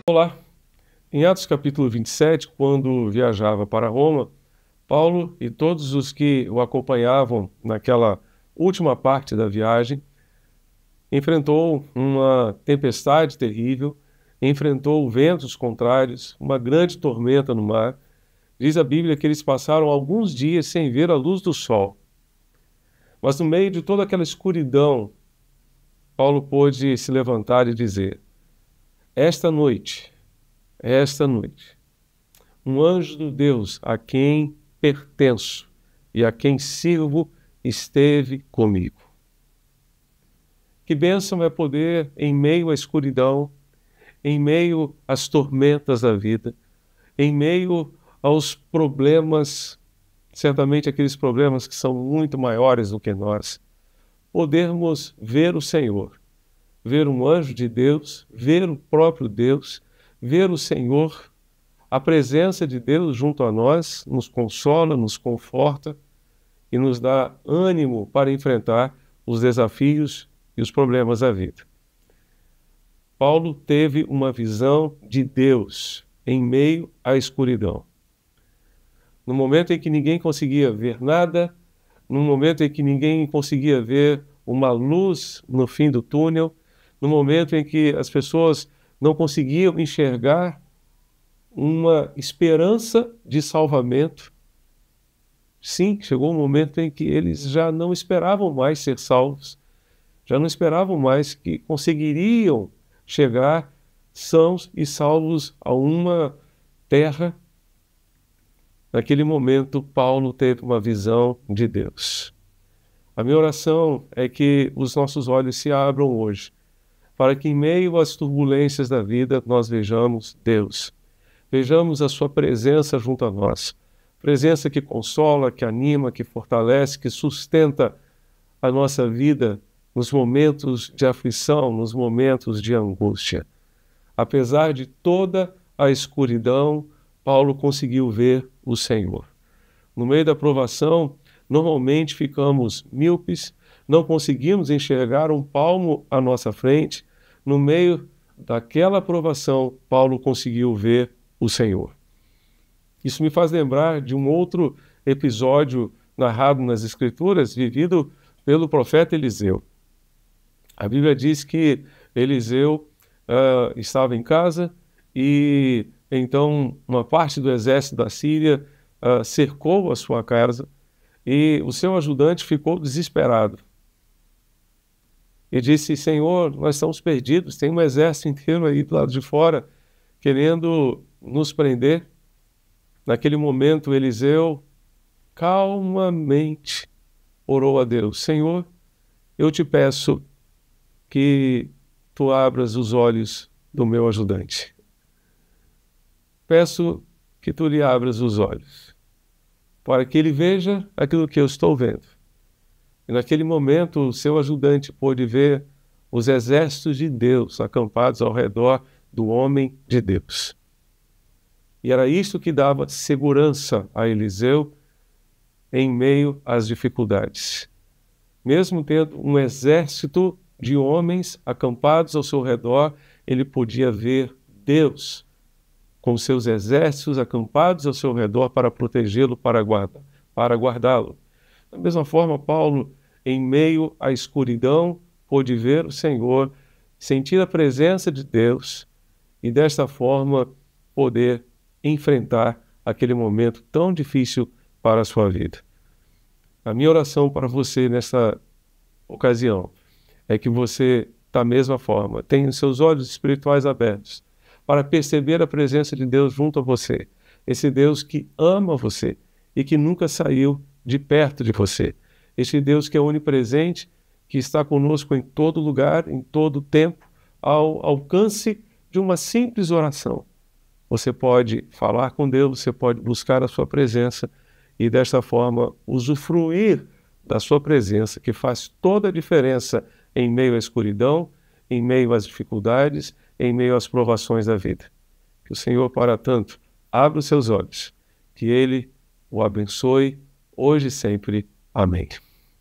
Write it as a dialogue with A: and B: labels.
A: Olá, em Atos capítulo 27, quando viajava para Roma, Paulo e todos os que o acompanhavam naquela última parte da viagem enfrentou uma tempestade terrível, enfrentou ventos contrários, uma grande tormenta no mar. Diz a Bíblia que eles passaram alguns dias sem ver a luz do sol. Mas no meio de toda aquela escuridão, Paulo pôde se levantar e dizer: esta noite, um anjo do Deus a quem pertenço e a quem sirvo esteve comigo. Que bênção é poder, em meio à escuridão, em meio às tormentas da vida, em meio aos problemas, certamente aqueles problemas que são muito maiores do que nós, podermos ver o Senhor, ver um anjo de Deus, ver o próprio Deus, ver o Senhor. A presença de Deus junto a nós nos consola, nos conforta e nos dá ânimo para enfrentar os desafios e os problemas da vida. Paulo teve uma visão de Deus em meio à escuridão. No momento em que ninguém conseguia ver nada, no momento em que ninguém conseguia ver uma luz no fim do túnel, no momento em que as pessoas não conseguiam enxergar uma esperança de salvamento. Sim, chegou um momento em que eles já não esperavam mais ser salvos, já não esperavam mais que conseguiriam chegar sãos e salvos a uma terra. Naquele momento, Paulo teve uma visão de Deus. A minha oração é que os nossos olhos se abram hoje, para que em meio às turbulências da vida nós vejamos Deus. Vejamos a sua presença junto a nós. Presença que consola, que anima, que fortalece, que sustenta a nossa vida nos momentos de aflição, nos momentos de angústia. Apesar de toda a escuridão, Paulo conseguiu ver o Senhor. No meio da provação, normalmente ficamos míopes, não conseguimos enxergar um palmo à nossa frente. No meio daquela provação, Paulo conseguiu ver o Senhor. Isso me faz lembrar de um outro episódio narrado nas Escrituras, vivido pelo profeta Eliseu. A Bíblia diz que Eliseu estava em casa e então uma parte do exército da Síria cercou a sua casa e o seu ajudante ficou desesperado. E disse: Senhor, nós estamos perdidos, tem um exército inteiro aí do lado de fora querendo nos prender. Naquele momento, Eliseu calmamente orou a Deus: Senhor, eu te peço que tu abras os olhos do meu ajudante. Peço que tu lhe abras os olhos, para que ele veja aquilo que eu estou vendo. E naquele momento, o seu ajudante pôde ver os exércitos de Deus acampados ao redor do homem de Deus. E era isso que dava segurança a Eliseu em meio às dificuldades. Mesmo tendo um exército de homens acampados ao seu redor, ele podia ver Deus com seus exércitos acampados ao seu redor para protegê-lo, para guardá-lo. Da mesma forma, Paulo, em meio à escuridão, pôde ver o Senhor, sentir a presença de Deus e, desta forma, poder enfrentar aquele momento tão difícil para a sua vida. A minha oração para você nessa ocasião é que você, da mesma forma, tenha os seus olhos espirituais abertos para perceber a presença de Deus junto a você. Esse Deus que ama você e que nunca saiu de perto de você. Esse Deus que é onipresente, que está conosco em todo lugar, em todo tempo, ao alcance de uma simples oração. Você pode falar com Deus, você pode buscar a sua presença e, desta forma, usufruir da sua presença, que faz toda a diferença em meio à escuridão, em meio às dificuldades, em meio às provações da vida. Que o Senhor, para tanto, abra os seus olhos, que Ele o abençoe, hoje e sempre. Amém.